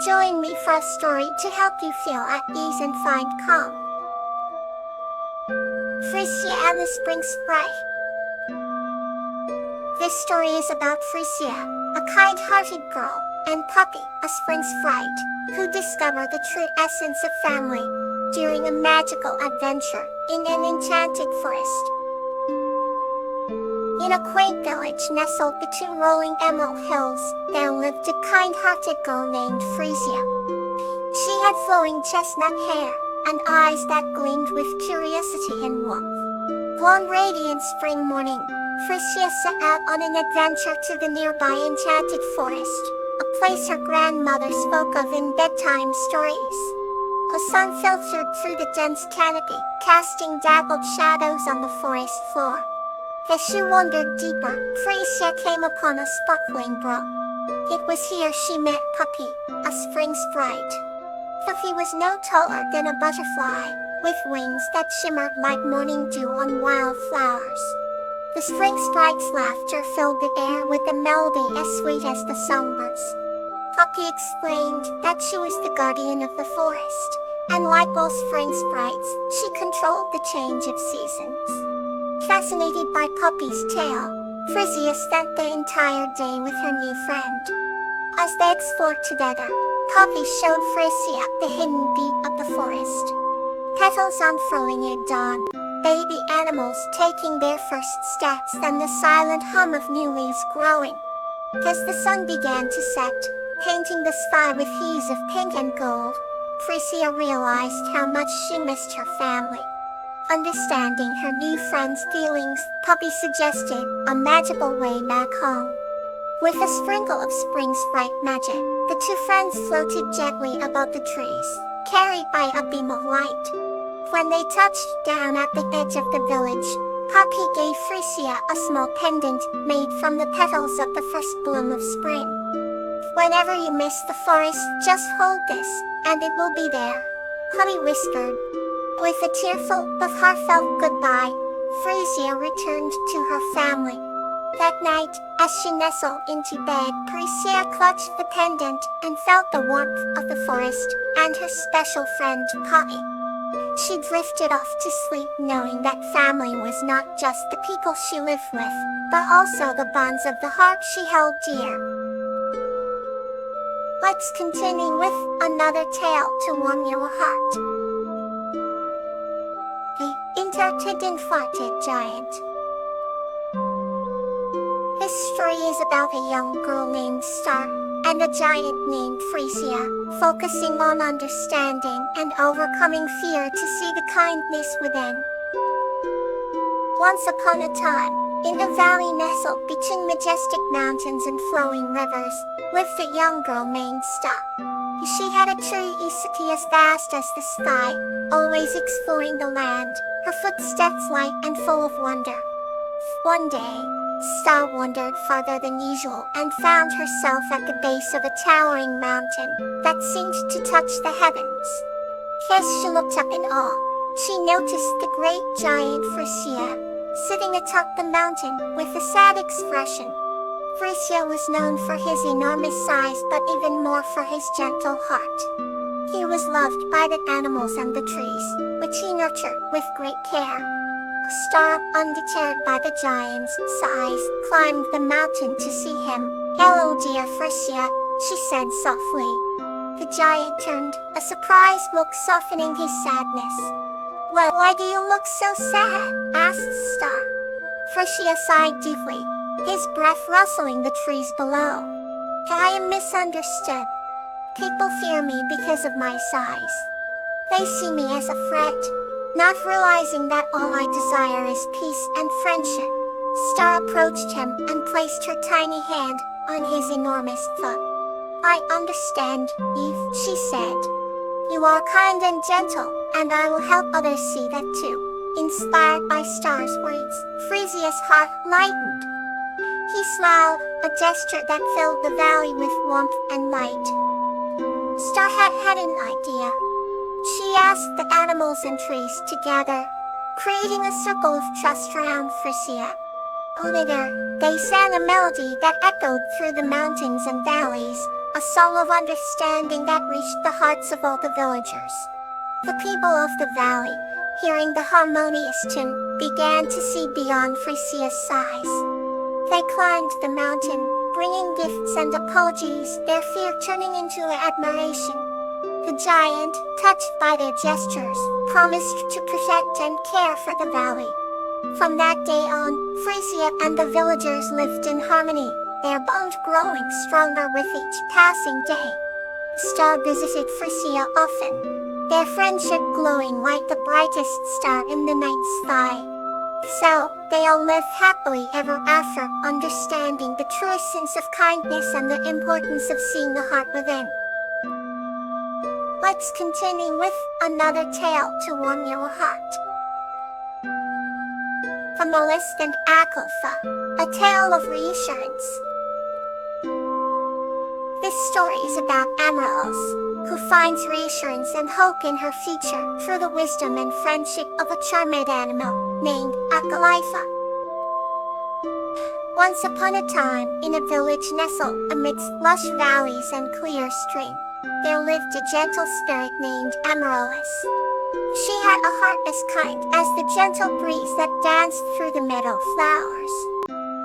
Join me for a story to help you feel at ease and find calm. Frisia and the Spring Sprite. This story is about Frisia, a kind-hearted girl, and Puppy, a spring sprite, who discover the true essence of family during a magical adventure in an enchanted forest. In a quaint village nestled between rolling emerald hills, there lived a kind-hearted girl named Frisia. She had flowing chestnut hair and eyes that gleamed with curiosity and warmth. One radiant spring morning, Frisia set out on an adventure to the nearby enchanted forest, a place her grandmother spoke of in bedtime stories. The sun filtered through the dense canopy, casting dappled shadows on the forest floor. As she wandered deeper, Frisia came upon a sparkling brook. It was here she met Puppy, a spring sprite. Puppy was no taller than a butterfly, with wings that shimmered like morning dew on wild flowers. The spring sprite's laughter filled the air with a melody as sweet as the songbirds. Puppy explained that she was the guardian of the forest, and like all spring sprites, she controlled the change of seasons. Fascinated by Puppy's tale, Frisia spent the entire day with her new friend. As they explored together, Puppy showed Frisia the hidden beat of the forest. Petals unfurling at dawn, baby animals taking their first steps, and the silent hum of new leaves growing. As the sun began to set, painting the sky with hues of pink and gold, Frisia realized how much she missed her family. Understanding her new friend's feelings, Puppy suggested a magical way back home. With a sprinkle of spring sprite magic, the two friends floated gently above the trees, carried by a beam of light. When they touched down at the edge of the village, Puppy gave Frisia a small pendant made from the petals of the first bloom of spring. Whenever you miss the forest, just hold this, and it will be there, Puppy whispered. With a tearful but heartfelt goodbye, Frisia returned to her family. That night, as she nestled into bed, Frisia clutched the pendant and felt the warmth of the forest and her special friend Puppy. She drifted off to sleep knowing that family was not just the people she lived with, but also the bonds of the heart she held dear. Let's continue with another tale to warm your heart. The Infarted Giant. This story is about a young girl named Star and a giant named Frisia, focusing on understanding and overcoming fear to see the kindness within. Once upon a time, in a valley nestled between majestic mountains and flowing rivers, lived a young girl named Star. She had a curiosity as vast as the sky, always exploring the land, her footsteps light and full of wonder. One day, Star wandered farther than usual and found herself at the base of a towering mountain that seemed to touch the heavens. As she looked up in awe, she noticed the great giant Frisia, sitting atop the mountain with a sad expression. Frisia was known for his enormous size but even more for his gentle heart. He was loved by the animals and the trees, which he nurtured with great care. Star, undeterred by the giant's size, climbed the mountain to see him. "Hello, dear Frisia," she said softly. The giant turned, a surprised look softening his sadness. "Well, why do you look so sad?" asked Star. Frisia sighed deeply, his breath rustling the trees below. "I am misunderstood. People fear me because of my size. They see me as a threat, not realizing that all I desire is peace and friendship." Star approached him and placed her tiny hand on his enormous foot. "I understand you," she said. "You are kind and gentle, and I will help others see that too." Inspired by Star's words, Frisia's heart lightened. He smiled, a gesture that filled the valley with warmth and light. Star had an idea. She asked the animals and trees to gather, creating a circle of trust around Frisia. Later, they sang a melody that echoed through the mountains and valleys, a song of understanding that reached the hearts of all the villagers. The people of the valley, hearing the harmonious tune, began to see beyond Frisia's sighs. They climbed the mountain, bringing gifts and apologies, their fear turning into admiration. The giant, touched by their gestures, promised to protect and care for the valley. From that day on, Frisia and the villagers lived in harmony, their bond growing stronger with each passing day. The star visited Frisia often, their friendship glowing like the brightest star in the night sky. So, they all lived happily ever after, understanding the true essence of kindness and the importance of seeing the heart within. Let's continue with another tale to warm your heart. The Mollusk and Akelfa, a tale of reassurance. This story is about Amaryllis, who finds reassurance and hope in her future through the wisdom and friendship of a charming animal named Akelfa. Once upon a time, in a village nestled amidst lush valleys and clear streams, there lived a gentle spirit named Amaryllis. She had a heart as kind as the gentle breeze that danced through the meadow flowers.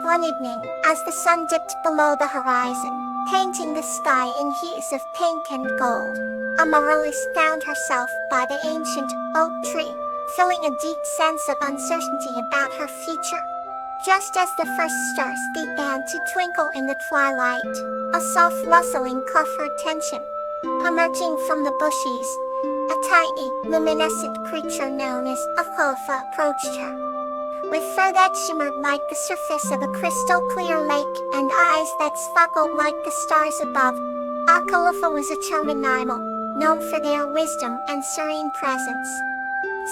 One evening, as the sun dipped below the horizon, painting the sky in hues of pink and gold, Amaryllis found herself by the ancient oak tree, feeling a deep sense of uncertainty about her future. Just as the first stars began to twinkle in the twilight, a soft rustling caught her attention. Emerging from the bushes, a tiny, luminescent creature known as Akelfa approached her. With fur that shimmered like the surface of a crystal-clear lake and eyes that sparkled like the stars above, Akelfa was a charming animal, known for their wisdom and serene presence.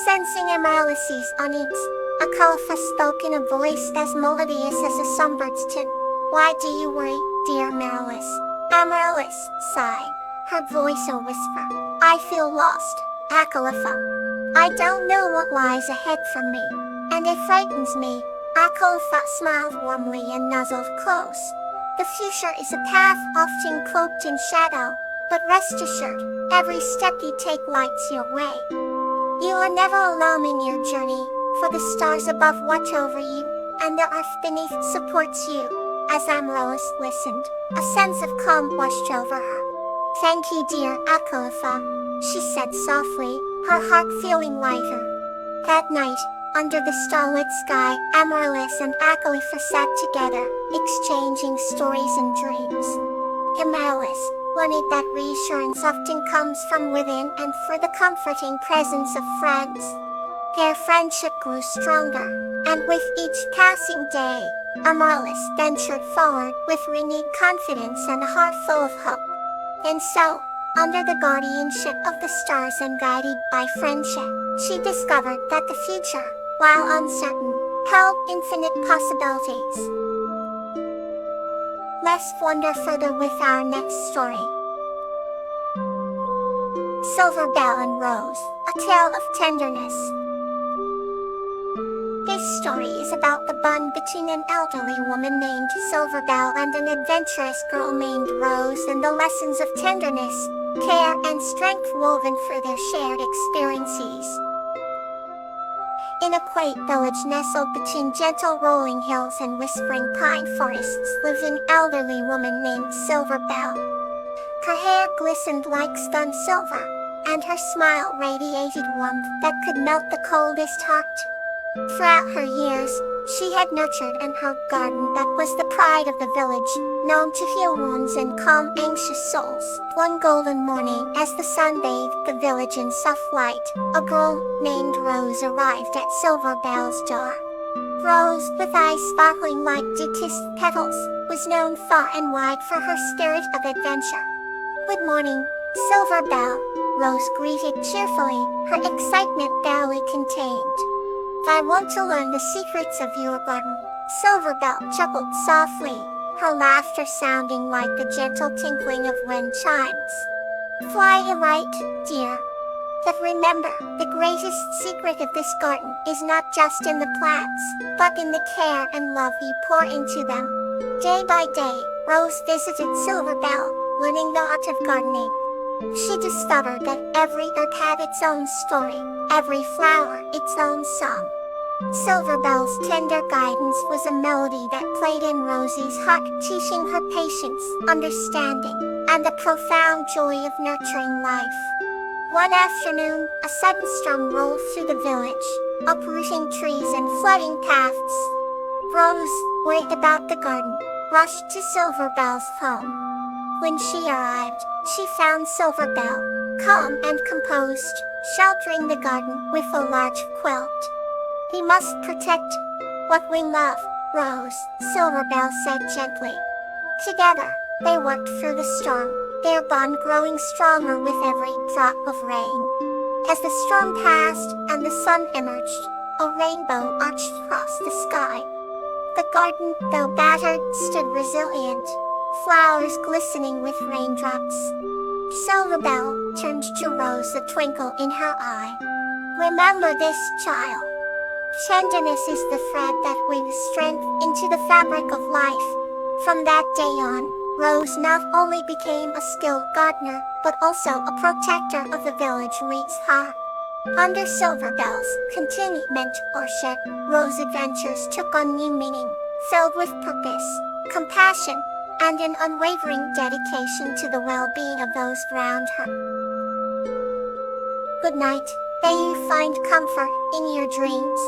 Sensing Amaryllis' unease, Akelfa spoke in a voice as melodious as a songbird's tune. "Why do you worry, dear Amaryllis?" Amaryllis sighed, her voice a whisper. "I feel lost, Akelfa. I don't know what lies ahead for me, and it frightens me." Akelfa smiled warmly and nuzzled close. "The future is a path often cloaked in shadow, but rest assured, every step you take lights your way. You are never alone in your journey, for the stars above watch over you, and the earth beneath supports you." As Amaryllis listened, a sense of calm washed over her. "Thank you, dear Akelfa," she said softly, her heart feeling lighter. That night, under the starlit sky, Amaryllis and Akelfa sat together, exchanging stories and dreams. Amaryllis learned that reassurance often comes from within and for the comforting presence of friends. Their friendship grew stronger, and with each passing day, Amaryllis ventured forward with renewed confidence and a heart full of hope. And so, under the guardianship of the stars and guided by friendship, she discovered that the future, while uncertain, held infinite possibilities. Let's wander further with our next story. Silver Bell and Rose, a tale of tenderness. This story is about the bond between an elderly woman named Silver Bell and an adventurous girl named Rose, and the lessons of tenderness, care, and strength woven through their shared experiences. In a quaint village nestled between gentle rolling hills and whispering pine forests lived an elderly woman named Silver Bell. Her hair glistened like spun silver, and her smile radiated warmth that could melt the coldest heart. Throughout her years, she had nurtured and helped a garden that was the pride of the village, known to heal wounds and calm anxious souls. One golden morning, as the sun bathed the village in soft light, a girl named Rose arrived at Silver Bell's door. Rose, with eyes sparkling like dew-kissed petals, was known far and wide for her spirit of adventure. "Good morning, Silver Bell," Rose greeted cheerfully, her excitement barely contained. "I want to learn the secrets of your garden." Silver Bell chuckled softly, her laughter sounding like the gentle tinkling of wind chimes. "Fly right, dear. But remember, the greatest secret of this garden is not just in the plants, but in the care and love you pour into them." Day by day, Rose visited Silver Bell, learning the art of gardening. She discovered that every herb had its own story, every flower its own song. Silverbell's tender guidance was a melody that played in Rosie's heart, teaching her patience, understanding, and the profound joy of nurturing life. One afternoon, a sudden storm rolled through the village, uprooting trees and flooding paths. Rose, worried about the garden, rushed to Silverbell's home. When she arrived, she found Silverbell, calm and composed, sheltering the garden with a large quilt. "We must protect what we love, Rose," Silverbell said gently. Together, they worked through the storm, their bond growing stronger with every drop of rain. As the storm passed and the sun emerged, a rainbow arched across the sky. The garden, though battered, stood resilient, flowers glistening with raindrops. Silverbell turned to Rose, a twinkle in her eye. "Remember this, child. Tenderness is the thread that weaves strength into the fabric of life." From that day on, Rose not only became a skilled gardener, but also a protector of the village Reed's heart. Under Silverbell's continued mentorship, Rose's adventures took on new meaning, filled with purpose, compassion, and an unwavering dedication to the well-being of those around her. Good night. May you find comfort in your dreams.